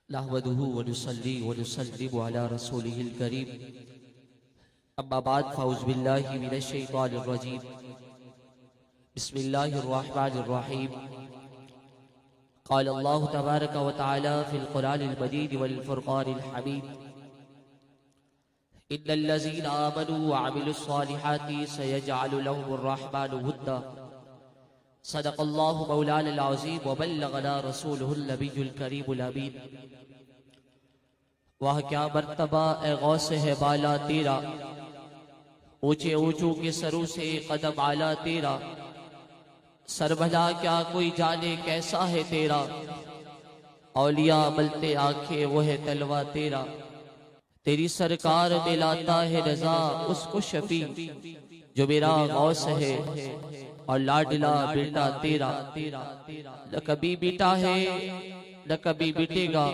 नहमदुहु व नुसल्ली व नुसल्लिमु अला रसूलिहिल करीम। अम्मा बाद फ़ऊज़ बिल्लाहि मिनश शैतानिर रजीम। बिस्मिल्लाहिर रहमानिर रहीम। क़ाल अल्लाहु तबारक व तआला फ़िल क़ुरानिल मजीद वल फ़ुरक़ानिल हमीद। इन्नल लज़ीना आमनू व अमिलुस सालिहाति सयजअलु लहुमुर रहमानु वुद्दा। सदक़ल्लाहु मौलानल अज़ीम व बल्लगना रसूलुहुल नबियुल करीमुल अमीन। वाह क्या मर्तबा ए गौस है बाला तेरा, ऊंचे ऊंचों के सरों से कदम आला तेरा। सरभला क्या कोई जाने कैसा है तेरा, औलिया मलते आंखें वो है तलवा तेरा। तेरी सरकार में लाता है रजा उसको शफी, जो मेरा गौस है और लाडला बेटा तेरा। न कभी बीटा है न कभी बीटेगा,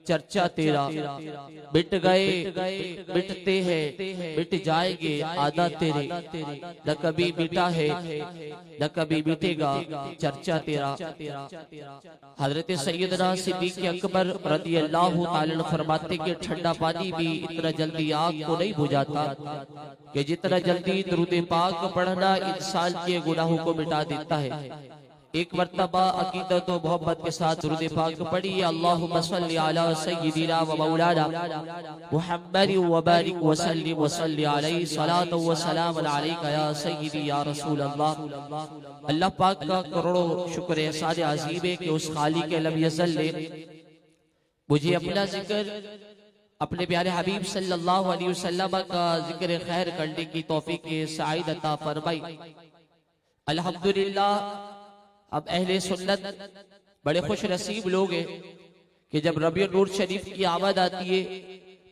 चर्चा तेरा। बिट गए बिटते हैं बिट जाएंगे आदा तेरे। न कभी बीटा है न कभी बीटेगा, चर्चा तेरा। हजरत सैयदना सिद्दीक़ अकबर रज़ी अल्लाहु ताला अन्हु फरमाते कि ठंडा पानी भी इतना जल्दी आग को नहीं बुझाता कि जितना जल्दी दुरूद पाक पढ़ना इंसान के गुनाहों को मिटा देता है। एक मर्तबा अकीदत और मोहब्बत के साथ दुरूद पाक पढ़िए। अल्लाहुम्मा सल्लि अला सय्यिदिना व मौलाना मुहम्मद व बारिक व सल्लिम व सल्लि अलैहि सलातो व सलाम अलैका या सय्यिदी या रसूल अल्लाह। अल्लाह पाक का करोड़ों शुक्र एहसान अज़ीम है कि उस खालिक लम यज़ल ने मुझे अपना जिक्र अपने प्यारे हबीब सल्लल्लाहु अलैहि वसल्लम का जिक्र खैर करने की तौफीक साइद अता फरमाई। अल्हम्दुलिल्लाह। अब अहले सुन्नत बड़े खुश नसीब लोग हैं कि जब रबीउल नूर शरीफ की आमद आती है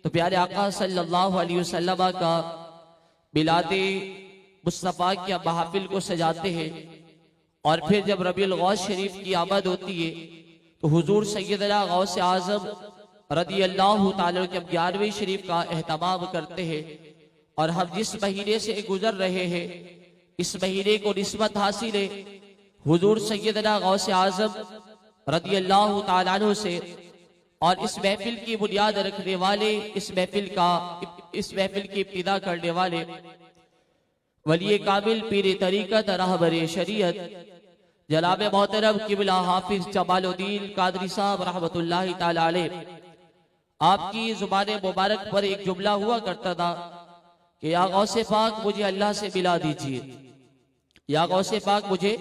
तो प्यारे आका सल्लल्लाहु अलैहि वसल्लम का मिलादे मुस्तफ़ा की महफिल को सजाते हैं। और फिर जब रबीउल गौस शरीफ की आमद होती है तो हुजूर सैयदना गौस आज़म रज़ी अल्लाहु ताला के 11वें शरीफ का एहतमाम करते हैं। और हम जिस महीने से गुजर रहे हैं इस महीने को निस्बत हासिल है हुजूर सैयदना गौस आज़म रज़ी अल्लाहु ताला अन्हु से। और इस महफिल की बुनियाद रखने वाले, इस महफिल की इब्तिदा करने वाले वली कामिल पीर तरीक़त रहबर शरीयत जनाब मोहतरम किबला हाफिज जमालुद्दीन कादरी साहब रहमतुल्लाहि ताला अलैह, आपकी जुबान मुबारक पर एक जुमला हुआ करता था कि या गौसे पाक मुझे अल्लाह से मिला दीजिए, या गौसे पाक मुझे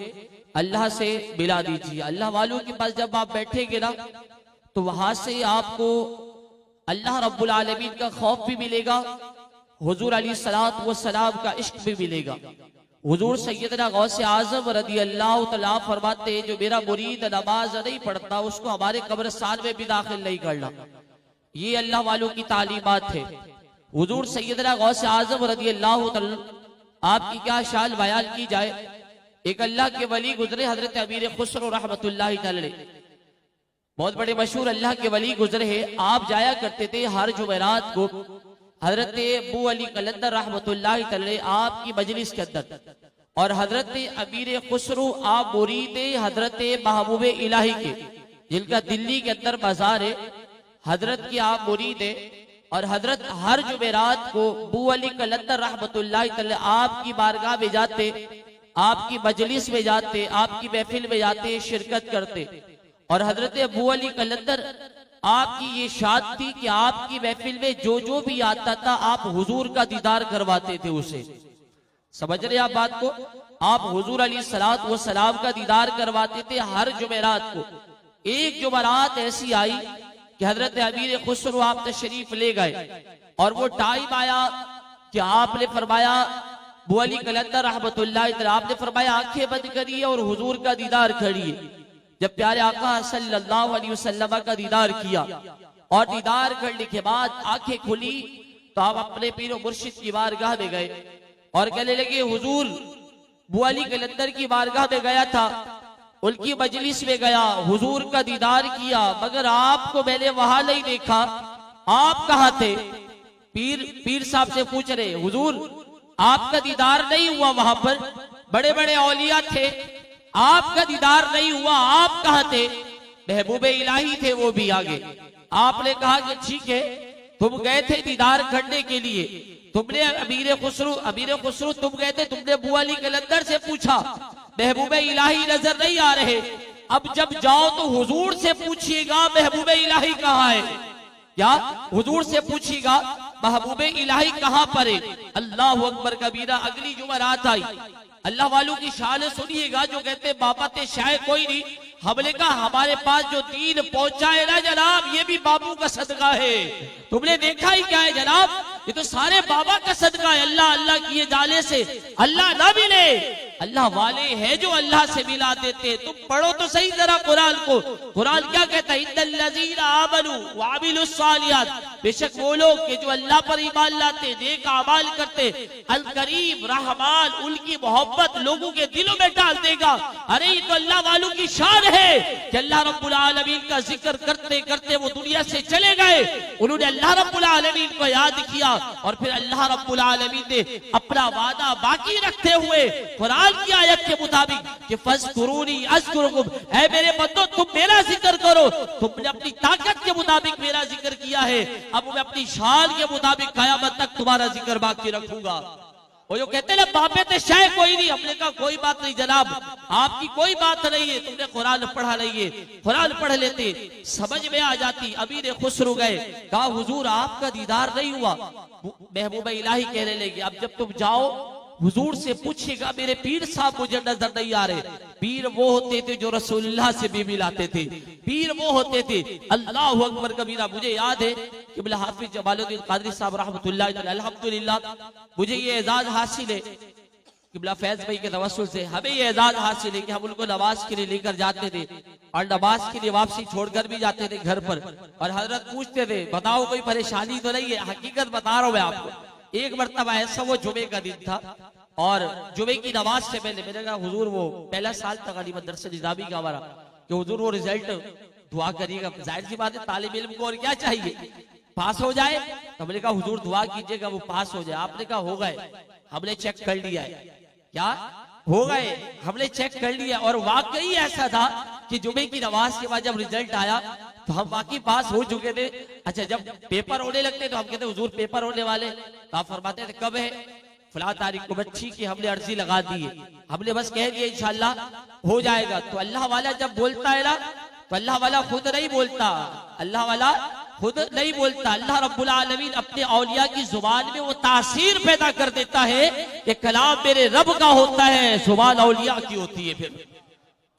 अल्लाह से मिला दीजिए। अल्लाह वालों के पास जब आप बैठेंगे ना तो वहां से आपको अल्लाह रब्बुल आलमीन का खौफ भी मिलेगा, हुजूर अलैहिस्सलातु वस्सलाम का इश्क भी मिलेगा। हुजूर सैयदना गौसे आज़म रज़ी अल्लाह तआला फरमाते हैं जो मेरा मुरीद नमाज नहीं पढ़ता उसको हमारे कब्रिस्तान में भी दाखिल नहीं करना। ये अल्लाह वालों की तालीमात है। हुजूर सैयदना गौसे आज़म रज़ी अल्लाह तआला, आपकी क्या शान बयान की जाए। एक अल्लाह के वली गुजरे हजरत अमीर खुसरो रहमतुल्लाहि अलैह, बहुत बड़े मशहूर अल्लाह के वली गुजरे हैं। आप जाया करते थे हर जुमेरात को हजरत अबू अली कलंदर रहमतुल्लाहि अलैह आपकी मजलिस के अंदर। और हजरत अमीर खुसरो आप मुरीद हजरत महबूब इलाही के, जिनका दिल्ली के अंदर बाजार है, हजरत की आप मुरीद है। और हजरत हर जुमेरात को अबू अली कलंदर रहमतुल्लाहि अलैह आपकी बारगाह में जाते, आपकी मजलिस में जाते, आपकी महफिल में जाते, शिरकत करते। और हजरत अबू अली कलंदर आपकी ये शान थी कि आपकी महफिल में जो जो भी आता था आप हुजूर का दीदार करवाते थे उसे। समझ रहे आप बात को? आप हुजूर अलैहिस्सलातु वस्सलाम का दीदार करवाते थे हर जुमेरात को। एक जुमेरात ऐसी आई कि हजरत अमीर खुसरो आप तशरीफ ले गए और वो टाइम आया कि आपने फरमाया अबू अली कलंदर रहमतुल्लाहि अलैह, आपने फरमाया आंखें बंद करिए और हुजूर का दीदार करिए। जब प्यारे आका सल्लल्लाहु अलैहि वसल्लम का दीदार किया और दीदार करने के बाद आंखें खुली तो आप अपने पीर और मुर्शिद की बारगाह में गए और कहने लगे हुजूर अबू अली कलंदर की बारगाह में गया था, उनकी मजलिस में गया, हुजूर का दीदार किया, मगर आपको मैंने वहां नहीं देखा, आप कहाँ थे? पीर साहब से पूछ रहे हुजूर आपका दीदार नहीं हुआ, वहां पर बड़े बड़े औलिया थे, आपका दीदार नहीं हुआ, आप कहाँ थे? महबूब इलाही थे वो भी आगे। आपने कहा कि ठीक है, तुम गए थे दीदार करने के लिए, तुमने अमीर खुसरू तुम गए थे, तुमने बुआ अली कलंदर से पूछा महबूब इलाही नजर नहीं आ रहे। अब जब जाओ तो हुजूर से पूछिएगा महबूब इलाही कहाँ है, क्या हुजूर से पूछिएगा महबूब इलाही कहाँ पर है। अल्लाह अकबर कबीरा। अगली जुमरात आई, अल्लाह वालों की शान सुनिएगा जो कहते बाबा ते शायद कोई नहीं। हमने कहा हमारे पास जो दीन पहुंचा है ना जनाब, ये भी बाबू का सदका है। तुमने देखा ही क्या है जनाब, ये तो सारे बाबा का सदका है। अल्लाह अल्लाह किए जाने से अल्लाह ना मिले, अल्लाह वाले हैं जो अल्लाह से मिला देते। तुम पढ़ो तो सही जरा कुरान को। कुरान क्या कहता है, इन्नल्लज़ीना आमनू व अमिलुस सालिहात, बेशक वो लोग के जो अल्लाह पर ईमान लाते, नेक अमाल करते, अल करीम रहमान उनकी मोहब्बत लोगों के दिलों में डाल देगा। अरे ये तो अल्लाह वालों की शान है कि अल्लाह रब्बुल आलमीन का जिक्र करते करते वो दुनिया से चले गए। उन्होंने अल्लाह रब्बुल आलमीन को याद किया और फिर अल्लाह रब्बुल आलमीन ने अपना वादा बाकी रखते हुए कुरान की आयत के मुताबिक कि फज़कुरूनी अज़कुरुकुम, ऐ मेरे बंदो तुम मेरा जिक्र करो। तुमने अपनी ताकत के मुताबिक मेरा जिक्र किया है, अब मैं अपनी शान के मुताबिक क़यामत तक तुम्हारा जिक्र बाकी रखूंगा। वो जो कहते हैं ना बापे ते शायद कोई नहीं, हमने कहा कोई बात नहीं जनाब, आपकी कोई बात नहीं है, तुमने कुरान पढ़ा नहीं है, कुरान पढ़ लेते समझ में आ जाती। अमीर खुसरू गए, कहा हुजूर आपका दीदार नहीं हुआ। महबूब इलाही कहने लगे अब जब तुम जाओ हुजूर से पूछेगा मेरे पीर साहब मुझे नजर नहीं आ रहे। पीर वो होते थे जो रसूलुल्लाह से भी मिलाते थे, पीर वो होते थे। अल्लाह अकबर कबीरा। मुझे याद है कि बिला हाफिज जमालुद्दीन कादरी साहब रहमतुल्लाह अलैह, अल्हम्दुलिल्लाह मुझे ये एजाज हासिल है कि बिला फैज भाई के तवस्सुल से हमें ये एजाज हासिल है कि हम उनको नमाज के लिए लेकर जाते थे और नमाज के लिए वापसी छोड़कर भी जाते थे घर पर। और हजरत पूछते थे बताओ कोई परेशानी तो नहीं है। हकीकत बता रहा हूं मैं आपको। एक मरतबा ऐसा, वो जुमे का दिन था और जुमे की नमाज से पहले मैंने कहा हुजूर वो पहला साल था गाली मदरसा निजामी का हमारा, कि हुजूर वो रिजल्ट दुआ करिएगा। जाहिर सी बात है तालिब इल्म को और क्या चाहिए, पास हो जाए। तो हमने कहा हुजूर दुआ कीजिएगा वो पास हो जाए। आपने कहा हो गए, हमने चेक कर लिया है। क्या हो गए, हमने चेक कर लिया। और वाकई ऐसा था कि जुमे की नमाज के बाद जब रिजल्ट आया तो हम बाकी पास हो चुके थे। अच्छा जब पेपर होने लगते तो हम कहते हुजूर पेपर होने वाले, तो आप फरमाते थे कब है, फला तारीख को बच्ची की हमने अर्जी लगा दी है, हमने बस कह दिया इंशाल्लाह हो जाएगा। तो अल्लाह वाला जब बोलता है ना तो अल्लाह वाला खुद नहीं बोलता, अल्लाह वाला खुद नहीं बोलता। अल्लाह रब्बुल आलमीन अपने औलिया की जुबान में वो तासीर पैदा कर देता है कि कलाम मेरे रब का होता है, जुबान औलिया की होती है। फिर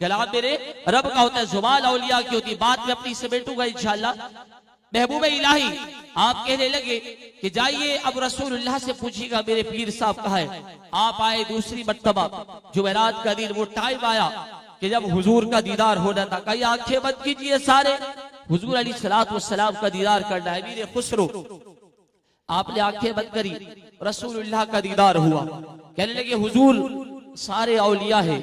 कलाम मेरे रब का होता है, जुबान औलिया की होती है। बात में अपनी समेटूंगा इंशाल्लाह। महबूब इलाही आप कहने लगे कि जाइए अब रसूलुल्लाह से पूछिएगा मेरे पीर साहब कहाँ है। आप आए दूसरी मर्तबा जुमेरात का दिन, वो टाइम आया कि जब हुजूर का दीदार होना था। कहीं आंखें बंद कीजिए सारे, हुजूर अलैहिस्सलातु वस्सलाम का दीदार करना है। अमीर खुसरो आपने आंखें बंद करी, रसूलुल्लाह का दीदार हुआ। कहने लगे हुजूर सारे औलिया है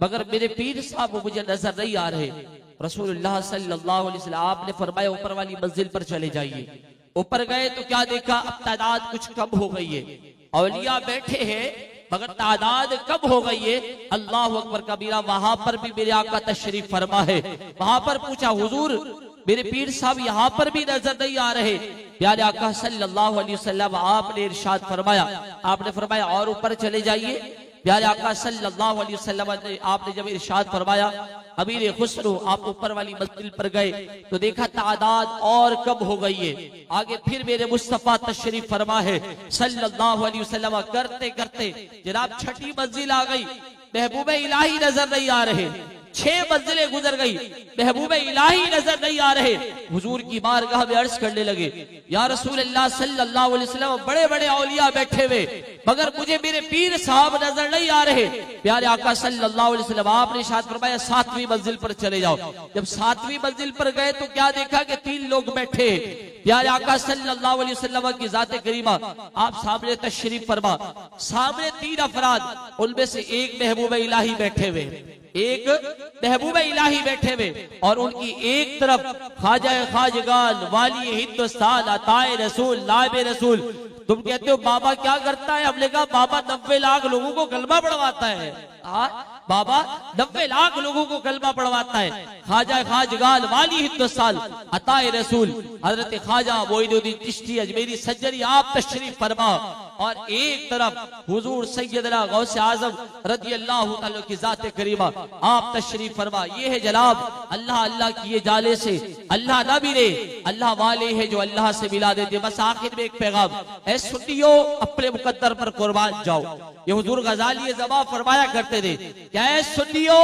मगर मेरे पीर साहब मुझे नजर नहीं आ रहे। रसूलुल्लाह सल्लल्लाहु अलैहि वसल्लम आपने फरमाया ऊपर वाली मंजिल पर चले जाइए। ऊपर गए तो क्या देखा, अब तादाद कुछ कम हो गई है, औलिया बैठे हैं मगर तादाद कम हो गई है। अल्लाह अकबर कबीरा। वहां पर भी मेरे आका तशरीफ फरमा है। वहां पर पूछा हुजूर मेरे पीर साहब यहाँ पर भी नजर नहीं आ रहे। प्यारे आका सल्लल्लाहु अलैहि वसल्लम आपने इरशाद फरमाया, आपने फरमाया और ऊपर चले जाइए। प्यारे आका सल्लल्लाहु अलैहि वसल्लम ने आपने जब इरशाद फरमाया अमीर खुसरो आप ऊपर वाली मंजिल पर गए तो देखा तादाद और कम हो गई है। आगे फिर मेरे मुस्तफा तशरीफ फरमा है सल्लल्लाहु अलैहि वसल्लम। करते करते जनाब छठी मंजिल आ गई, महबूब इलाही नजर नहीं आ रहे। 6 मंजिलें गुजर गई, महबूब इलाही नजर नहीं आ रहे। हुजूर की बारगाह में अर्ज करने लगे या रसूल अल्लाह सल्लल्लाहु अलैहि वसल्लम बड़े बड़े औलिया बैठे हुए मगर मुझे मेरे पीर साहब नजर नहीं आ रहे। प्यारे आका सल्लल्लाहु अलैहि वसल्लम आपने इरशाद फरमाया 7वीं मंजिल पर चले जाओ। जब 7वीं मंजिल पर गए तो क्या देखा कि 3 लोग बैठे। प्यारे आका सल्लल्लाहु अलैहि वसल्लम की जाते करीमा आप सामने तशरीफ फरमा। सामने 3 अफराद, उनमें से एक महबूब इलाही बैठे हुए, एक महबूब इलाही बैठे हुए और उनकी एक तरफ ख्वाजा खाजगान वाली हिंदुस्तान अताए रसूल नायब रसूल। तुम कहते हो बाबा क्या करता है, हमने कहा बाबा 90 लाख लोगों को कलमा पढ़वाता है। बाबा 90 लाख लोगों को कलमा पढ़वाता है। ख्वाजा खाजगाल वाली हिंदुस्तान अताए रसूल हजरत ख्वाजा मोइनुद्दीन चिश्ती अजमेरी सज्जरी आप तशरीफ फरमा, और एक तरफ हुजूर सैयदना गौसे आजम रज़ी अल्लाह तआला की जात करीमा आप तशरीफ फरमा। ये है जनाब अल्लाह अल्लाह किए जाले से अल्लाह ना मिले, अल्लाह वाले है जो अल्लाह से मिला देते। बस आखिर में एक पैगाम, ऐ सुन्नियों अपने मुकद्दर पर कुर्बान जाओ। ये हुजूर गजाली ज़बा फरमाया करते थे, क्या ऐ सुन्नियों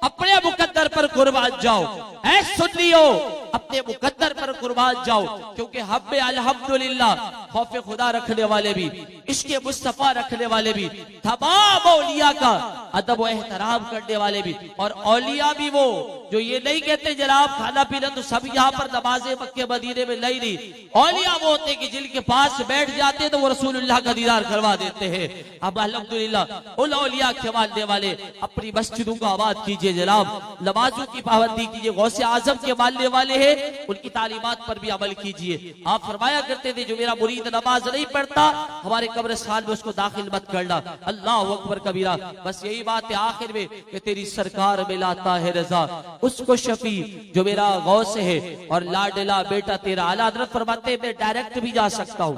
अपने मुकद्दर पर कुर्बान जाओ, ऐ सुन्नियों अपने मुकद्दर पर कुर्बान जाओ। क्योंकि हम में अल्हम्दुलिल्लाह खौफ खुदा रखने वाले भी, इश्क़ मुस्तफा रखने वाले भी, तमाम औलिया का अदब व एहतराम करने वाले भी, और औलिया भी वो जो ये नहीं कहते जनाब खाना पीना तो सब यहाँ पर नमाज़े मक्के मदीने में नहीं। औलिया वो होते कि जिनके पास बैठ जाते तो वो रसूलुल्लाह का दीदार करवा देते हैं। अब अल्हम्दुलिल्लाह उन औलिया के मानने वाले अपनी मस्जिदों को आबाद कीजिए जनाब, नमाजों की पाबंदी कीजिए, गौसे आजम के मानने वाले हैं उनकी तालीमात पर भी अमल कीजिए। आप फरमाया करते थे जो मेरा मुरीद नमाज नहीं पढ़ता हमारे कब्रिस्तान में उसको दाखिल मत करना। अल्लाह अकबर कबीरा। बस यही बात है आखिर में कि तेरी सरकार में लाता है रजा उसको शफी जो मेरा गौस है और लाडला बेटा तेरा। आला हज़रत फरमाते मैं डायरेक्ट भी जा सकता हूँ,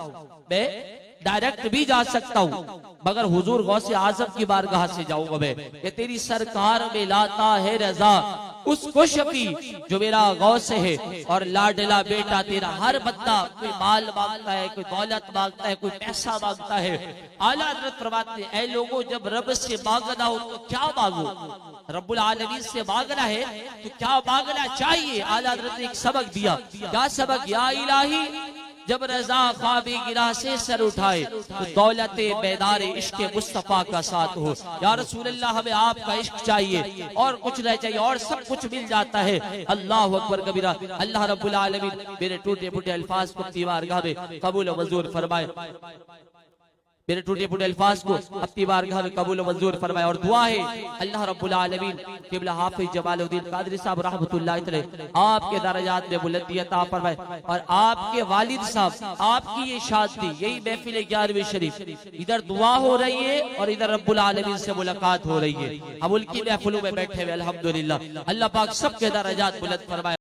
मैं डायरेक्ट भी जा सकता हूँ, मगर हुजूर गौसे आजम की बारगाह से जाऊंगा मैं। ये तेरी सरकार में लाता है रजा उसको शफी जो मेरा गौस है और लाडला बेटा तेरा। हर बंदा कोई माल मांगता है, कोई दौलत मांगता है, कोई पैसा मांगता है। आला हज़रत फरमाते हैं ऐ लोगों जब रब से मांगना हो तो क्या मांगो, रब्बुल आलमीन से मांगना है तो क्या मांगना चाहिए। आला हज़रत ने एक सबक दिया, क्या सबक, या इलाही जब रजा ख्वाबे गिरा से सर उठाए तो दौलते बेदारे इश्क मुस्तफा का साथ हो। या रसूलल्लाह हमें आपका इश्क चाहिए और कुछ नहीं चाहिए और सब कुछ मिल जाता है। अल्लाह अकबर कबीरा। अल्लाह रब्बुल आलमीन मेरे टूटे फूटे अल्फाज को अपनी बारगाह में कबूल व मंजूर फरमाए, मेरे टूटे फूटे अल्फाज को अपनी बारगाह में कबूल मंजूर फरमाए। और दुआ है अल्लाह रब्बुल आलमीन क़िबला हाफिज जमालुद्दीन कादरी साहब रहमतुल्लाह अलैह आपके दर्जात में बुलंदी अता फरमाए, और आपके वालिद साहब आपकी ये शादी यही महफिल 11वीं शरीफ इधर दुआ हो रही है और इधर रब्बुल आलमीन से मुलाकात हो रही है। हम उनकी महफिलों में बैठे हुए अल्हम्दुलिल्लाह। अल्लाह पाक सबके दर्जात बुलंद फरमाए।